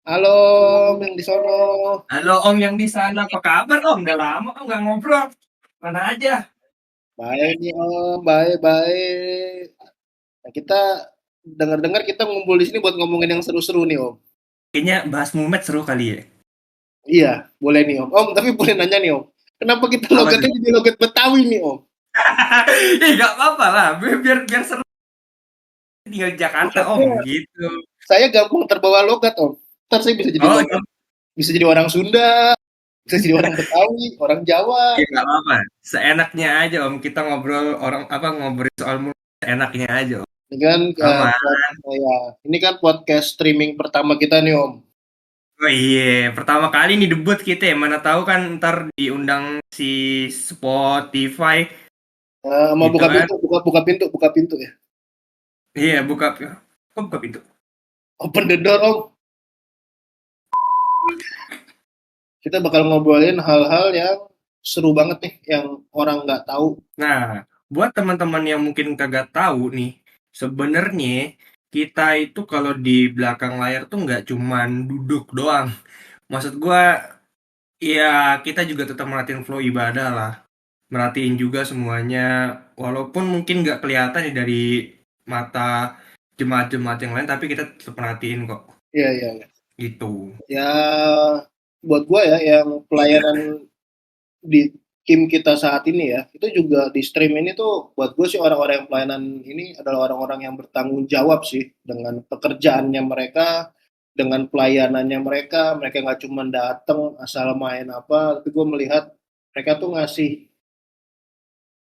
Halo, Om yang di sono. Halo Om yang di sana, apa kabar Om? Udah lama Om nggak ngobrol. Mana aja? Baik nih Om, baik-baik. Nah, kita dengar-dengar kita ngumpul di sini buat ngomongin yang seru-seru nih Om. Kayaknya bahas Mumet seru kali ya. Iya, boleh nih Om. Om, tapi boleh nanya nih Om. Kenapa kita Apa tuh? logatnya jadi logat Betawi nih Om? Nggak apa-apa lah, biar biar seru. Tinggal di Jakarta Om, Soalnya gitu. saya gampang terbawa logat Om. Ntar saya bisa jadi Oh, logat, bisa jadi orang Sunda, bisa jadi orang Betawi, orang Jawa. ya nggak apa-apa. Seenaknya aja Om, kita ngobrol ngobrol soal Mumet seenaknya aja Om. Ini kan, Aman. ya, ini kan podcast streaming pertama kita nih Om. Oh iya, pertama kali nih debut kita ya. Mana tahu kan ntar diundang si Spotify Mau gitu buka kan. pintu, buka pintu, buka pintu ya. Iya, buka pintu. Open the door Om. Kita bakal ngobrolin hal-hal yang seru banget nih, yang orang nggak tahu. Nah, buat teman-teman yang mungkin kagak tahu nih, sebenarnya kita itu kalau di belakang layar tuh nggak cuman duduk doang. Maksud gua, ya kita juga tetap merhatiin flow ibadah lah. Merhatiin juga semuanya, walaupun mungkin nggak kelihatan nih dari mata jemaat-jemaat yang lain, tapi kita tetap perhatiin kok. Iya, iya, iya. Gitu. Ya, buat gua ya, yang pelayanan di tim kita saat ini ya, itu juga di stream ini tuh, buat gue sih orang-orang yang pelayanan ini adalah orang-orang yang bertanggung jawab sih dengan pekerjaannya mereka, dengan pelayanannya mereka. Mereka nggak cuma datang asal main apa, tapi gue melihat mereka tuh ngasih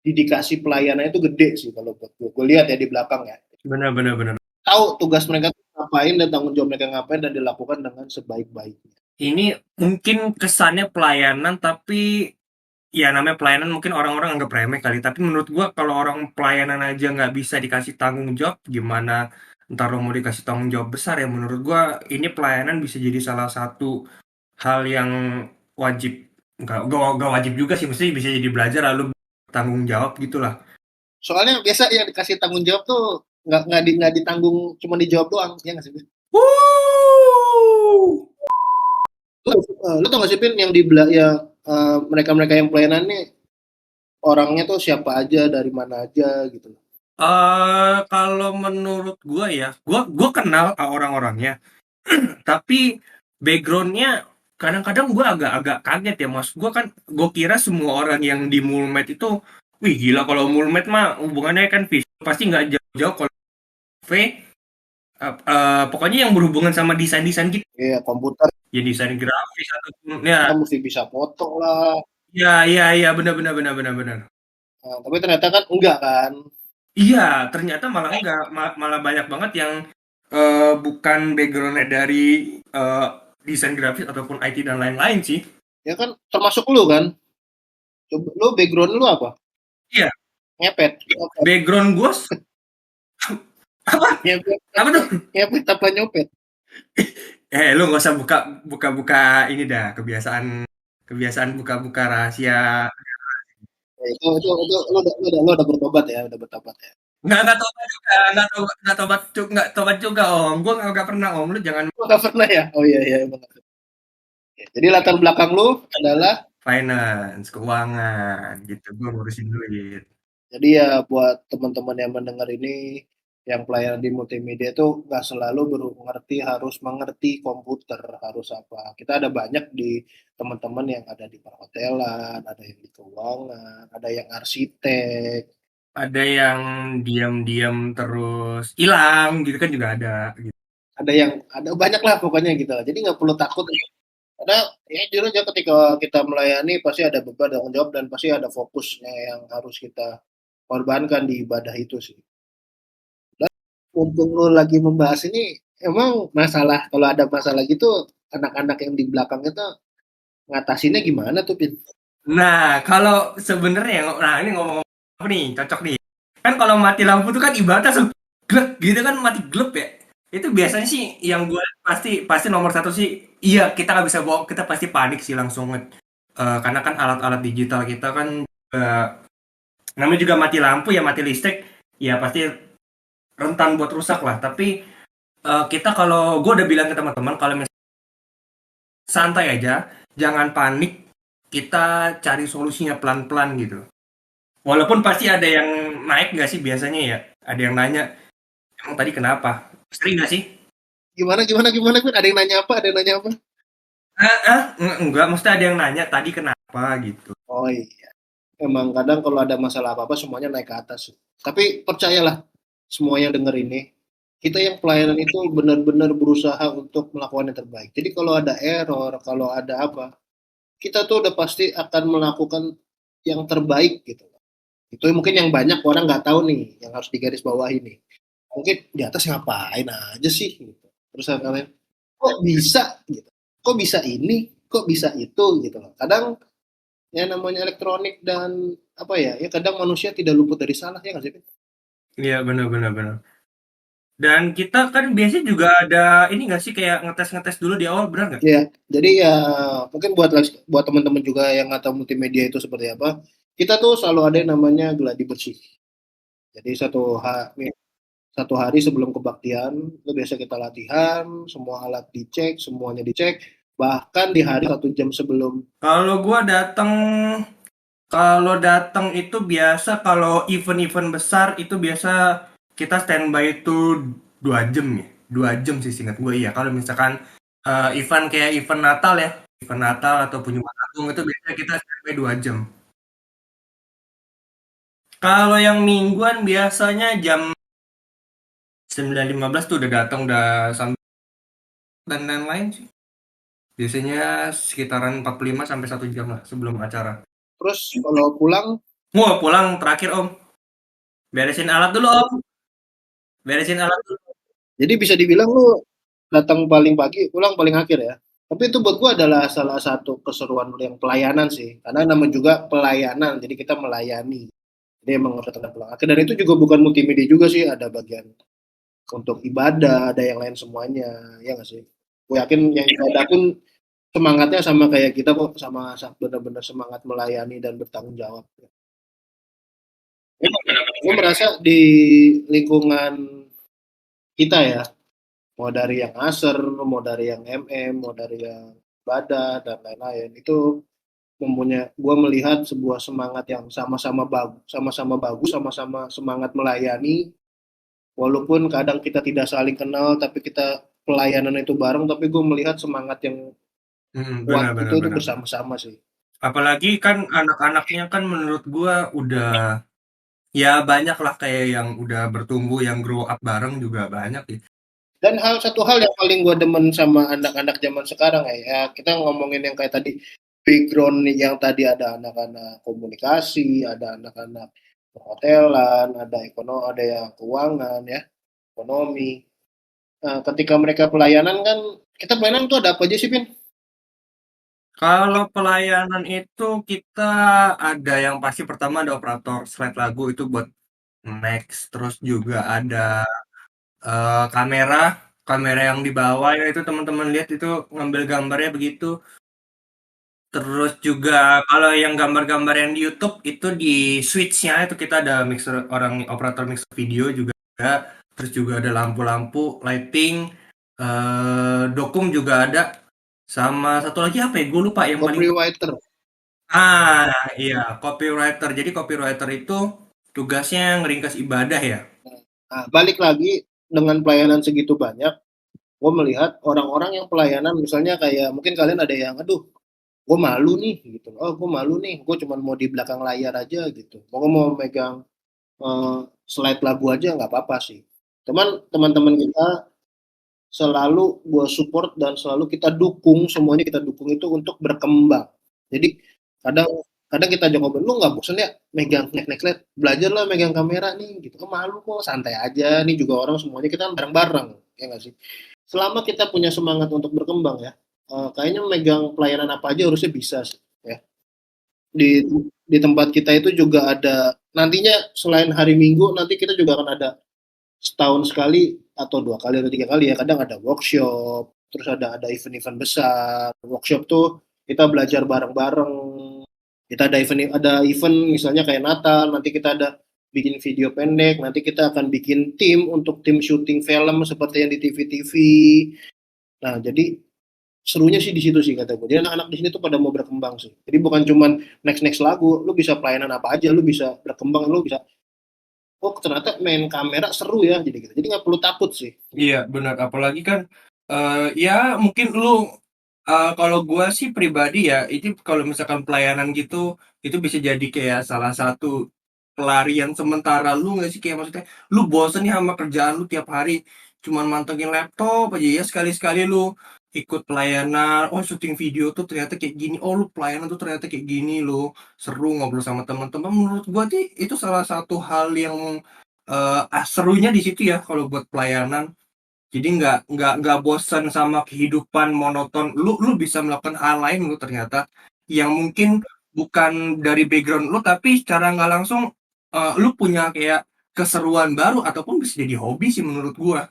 dedikasi pelayanan itu gede sih kalau buat gue. Gue lihat ya di belakang ya. Benar, benar, benar. Tahu tugas mereka tuh ngapain dan tanggung jawab mereka ngapain dan dilakukan dengan sebaik-baiknya. Ini mungkin kesannya pelayanan, tapi ya namanya pelayanan mungkin orang-orang anggap remeh kali, tapi menurut gua kalau orang pelayanan aja nggak bisa dikasih tanggung jawab, gimana ntar lo mau dikasih tanggung jawab besar ya? Menurut gua ini pelayanan bisa jadi salah satu hal yang wajib, nggak wajib juga sih, mesti bisa jadi belajar lalu tanggung jawab gitulah. Soalnya biasa yang dikasih tanggung jawab tuh nggak ditanggung, cuma dijawab doang, ya nggak sih? Wuh! Lu tau gak sih Pin yang ya, mereka-mereka yang pelayanan nih orangnya tuh siapa aja, dari mana aja gitu. Kalau menurut gua ya, gua kenal orang-orangnya. Tapi backgroundnya kadang-kadang gue agak-agak kaget ya mas. Gue kira semua orang yang di Mulmed itu, wih gila kalau Mulmed mah hubungannya kan visual pasti nggak jauh-jauh. Kalau V, pokoknya yang berhubungan sama desain-desain gitu, Iya, komputer ya desain grafis ataupun ya, kita mesti bisa foto lah. ya benar benar benar benar benar. Nah, tapi ternyata kan enggak kan. Iya, ternyata malah enggak, malah banyak banget yang bukan backgroundnya dari eh, desain grafis ataupun IT dan lain-lain sih. Ya kan termasuk lu kan. Coba lu, background lu apa? Iya, Ngepet. Nyopet. background gue apa Ngepet, apa tuh? ngepet apa nyopet? Lu nggak usah buka ini dah, kebiasaan kebiasaan buka-buka rahasia. Ya, itu lu udah bertobat ya, udah bertobat ya. Nggak tobat juga, nggak tobat juga om. Gue nggak pernah om. Lu jangan Lu nggak pernah ya? Oh iya iya emang. Ya, jadi latar belakang lu adalah, finance, keuangan gitu. Gue ngurusin duit. jadi ya buat teman-teman yang mendengar ini, yang pelayanan di multimedia itu nggak selalu mengerti, harus mengerti komputer, harus apa. Kita ada banyak di teman-teman yang ada di perhotelan, ada yang di keuangan, ada yang arsitek, Ada yang diam-diam terus hilang gitu kan juga ada. Gitu. ada banyak lah pokoknya gitu. Jadi nggak perlu takut. Karena ya jujur aja ketika kita melayani pasti ada beban tanggung jawab dan pasti ada fokusnya yang harus kita korbankan di ibadah itu sih. Mumpung lu lagi membahas ini, emang masalah kalau ada masalah gitu, anak-anak yang di belakang itu ngatasinnya gimana tuh, Pin? Nah, kalau sebenarnya, nah ini ngomong apa nih, cocok nih. Kan kalau mati lampu tuh kan ibaratnya glek gitu kan mati glep ya. Itu biasanya sih yang gue pasti pasti nomor satu sih, iya kita nggak bisa bohong, kita pasti panik sih langsung. Karena kan alat-alat digital kita kan namanya juga mati lampu ya mati listrik, ya pasti rentan buat rusak lah. Tapi kita kalau gue udah bilang ke teman-teman kalau santai aja, jangan panik, kita cari solusinya pelan-pelan gitu. Walaupun pasti ada yang naik nggak sih biasanya ya? Ada yang nanya, emang tadi kenapa? Sering nggak sih? Gimana gimana gimana Vin? Ada yang nanya apa? Ada yang nanya apa? Enggak, maksudnya ada yang nanya tadi kenapa gitu. Oh iya, emang kadang kalau ada masalah apa-apa semuanya naik ke atas. Tapi percayalah, semua yang denger ini, kita yang pelayanan itu benar-benar berusaha untuk melakukan yang terbaik. Jadi kalau ada error, kalau ada apa, kita tuh udah pasti akan melakukan yang terbaik gitu. Itu mungkin yang banyak orang nggak tahu nih, yang harus digaris bawahi nih. Mungkin di atas ngapain aja sih gitu. Terus kalian kok bisa gitu. Kok bisa ini, kok bisa itu gitu loh. Kadang ya namanya elektronik dan apa ya, ya kadang manusia tidak luput dari salah ya nggak sih? Iya, benar benar benar. Dan kita kan biasanya juga ada ini nggak sih kayak ngetes-ngetes dulu di awal, benar nggak? Ya, jadi ya mungkin buat teman-teman juga yang nggak tahu multimedia itu seperti apa, kita tuh selalu ada yang namanya gladi bersih. Jadi satu hari sebelum kebaktian itu biasa kita latihan, semua alat dicek, semuanya dicek, bahkan di hari 1 jam sebelum. Kalau gua datang Kalau datang itu biasa kalau event-event besar itu biasa kita standby itu 2 jam ya. 2 jam sih singkat gue iya. Kalau misalkan event kayak event Natal ya, event Natal atau penyembahan agung itu biasanya kita standby 2 jam. Kalau yang mingguan biasanya jam 9.15 tuh udah datang udah sampai dan lain-lain sih. Biasanya sekitaran 45 sampai 1 jam lah sebelum acara. Terus kalau pulang, Mau pulang terakhir Om. Beresin alat dulu Om. Beresin alat dulu. jadi bisa dibilang lu datang paling pagi, pulang paling akhir ya. Tapi itu buat gua adalah salah satu keseruan yang pelayanan sih, karena nama juga pelayanan, jadi kita melayani. Jadi emang harus datang pulang akhir. Dan itu juga bukan multimedia juga sih, ada bagian untuk ibadah, ada yang lain semuanya, ya nggak sih? Gue yakin yang ibadah pun semangatnya sama kayak kita kok, sama benar-benar semangat melayani dan bertanggung jawab. Gue merasa di lingkungan kita ya, mau dari yang aser, mau dari yang mau dari yang ibadah dan lain-lain, itu mempunyai, gue melihat sebuah semangat yang sama-sama bagus, sama-sama semangat melayani, walaupun kadang kita tidak saling kenal, tapi kita pelayanan itu bareng, tapi gue melihat semangat yang kuat Benar itu benar tuh benar. bersama-sama sih. Apalagi kan anak-anaknya kan menurut gua udah ya banyak lah kayak yang udah bertumbuh, yang grow up bareng juga banyak ya. Dan satu hal yang paling gue demen sama anak-anak zaman sekarang ya, kita ngomongin yang kayak tadi, background yang tadi ada anak-anak komunikasi, ada anak-anak perhotelan, ada yang keuangan ya, ekonomi. Nah, ketika mereka pelayanan kan, kita pelayanan tuh ada apa aja sih, Pin? Kalau pelayanan itu kita ada yang pasti pertama ada operator slide lagu itu buat next, terus juga ada kamera, kamera yang di bawah ya itu teman-teman lihat itu ngambil gambarnya begitu. Terus juga kalau yang gambar-gambar yang di YouTube itu di switch-nya itu kita ada mixer orang operator mixer video juga. Terus juga ada lampu-lampu, lighting, dokum juga ada. Sama satu lagi apa ya? Gue lupa yang paling. Copywriter. Ah, iya, copywriter. Jadi copywriter itu tugasnya ngeringkas ibadah ya. Nah, balik lagi dengan pelayanan segitu banyak, gue melihat orang-orang yang pelayanan, misalnya kayak mungkin kalian ada yang, aduh, gue malu nih gitu. Oh, gue malu nih, gue cuma mau di belakang layar aja gitu. Mau megang slide lagu aja nggak apa-apa sih. Teman-teman kita selalu gue support dan selalu kita dukung, semuanya kita dukung itu untuk berkembang. Jadi kadang kadang kita aja ngobrol, lu nggak bosan ya megang next slide, belajarlah megang kamera nih gitu. Oh, malu kok, santai aja. Nih juga orang semuanya kita kan bareng-bareng, ya nggak sih? Selama kita punya semangat untuk berkembang ya, kayaknya megang pelayanan apa aja harusnya bisa sih, ya. Di tempat kita itu juga ada nantinya, selain hari Minggu nanti kita juga akan ada setahun sekali atau 2 kali atau 3 kali ya, kadang ada workshop, terus ada event-event besar. Workshop tuh kita belajar bareng-bareng, kita ada event misalnya kayak Natal, nanti kita ada bikin video pendek, nanti kita akan bikin tim untuk tim syuting film seperti yang di TV-TV. Nah, jadi serunya sih di situ sih kata gue. Jadi anak-anak di sini tuh pada mau berkembang sih. Jadi bukan cuman next lagu, lu bisa pelayanan apa aja, lu bisa berkembang, lu bisa oh ternyata main kamera seru ya jadi gitu. Jadi nggak perlu takut sih. Iya benar, apalagi kan ya mungkin lu kalau gua sih pribadi ya, itu kalau misalkan pelayanan gitu, itu bisa jadi kayak salah satu pelarian sementara lu nggak sih? Kayak maksudnya lu bosen nih sama kerjaan lu tiap hari cuman mantengin laptop aja ya, sekali-sekali lu ikut pelayanan, oh syuting video tuh ternyata kayak gini, oh lu pelayanan tuh ternyata kayak gini loh, seru ngobrol sama teman-teman. Menurut gua sih itu salah satu hal yang serunya di situ ya kalau buat pelayanan. Jadi nggak bosan sama kehidupan monoton. Lu bisa melakukan hal lain lu ternyata yang mungkin bukan dari background lu, tapi secara nggak langsung lu punya kayak keseruan baru ataupun bisa jadi hobi sih menurut gua.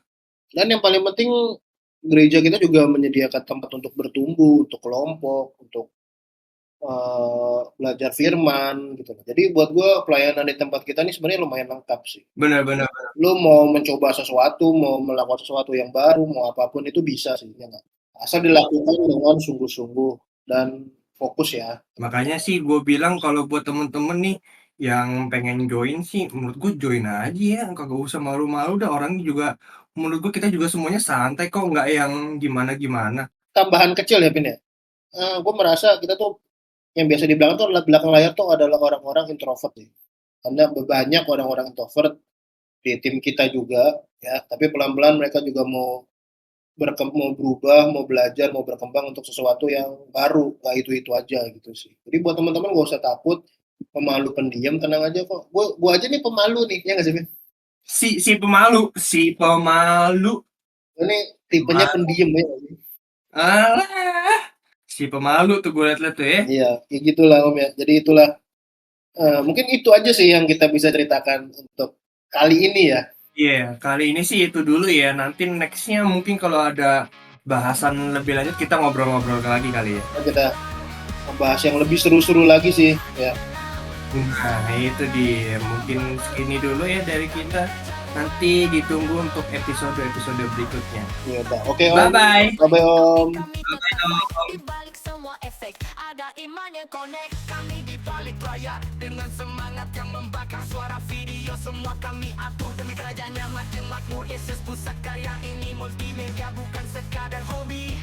Dan yang paling penting gereja kita juga menyediakan tempat untuk bertumbuh, untuk kelompok, untuk belajar firman gitu. Jadi buat gue pelayanan di tempat kita ini sebenarnya lumayan lengkap sih. Benar-benar. Lu mau mencoba sesuatu, mau melakukan sesuatu yang baru, mau apapun itu bisa sih, ya nggak? Asal dilakukan dengan sungguh-sungguh dan fokus ya. Makanya sih gue bilang kalau buat temen-temen nih yang pengen join sih, menurut gue join aja ya, kagak usah malu-malu dah, orang juga menurut gue kita juga semuanya santai kok, nggak yang gimana-gimana. Tambahan kecil ya, Pin ya. Gue merasa kita tuh yang biasa di belakang tuh adalah belakang layar tuh adalah orang-orang introvert nih. Karena banyak orang-orang introvert di tim kita juga ya, tapi pelan-pelan mereka juga mau berubah, mau belajar, mau berkembang untuk sesuatu yang baru, nggak itu-itu aja gitu sih. Jadi buat teman-teman nggak usah takut, pemalu pendiam, tenang aja kok. Gua aja nih pemalu nih, ya nggak sih, Vin? Si pemalu. Ini tipenya Pemalu. pendiam ya nggak sih? Alah, si pemalu tuh gue liat-liat tuh ya. Iya, kayak gitulah Om ya. Jadi itulah, mungkin itu aja sih yang kita bisa ceritakan untuk kali ini ya. Iya, kali ini sih itu dulu ya. Nanti nextnya mungkin kalau ada bahasan lebih lanjut kita ngobrol-ngobrol lagi kali ya. Kita membahas yang lebih seru-seru lagi sih ya. Nah, itu dia. Mungkin segini dulu ya dari kita. Nanti ditunggu untuk episode-episode berikutnya. Ya udah. Oke Om. Bye-bye. Bye-bye Om. Bye-bye dong. Di balik semua efek ada iman yang connect. Kami di balik layar dengan semangat yang membakar suara video. Semua kami atur demi kerajaan yang makin makmur. Yesus pusat karya ini multimedia bukan sekadar hobi.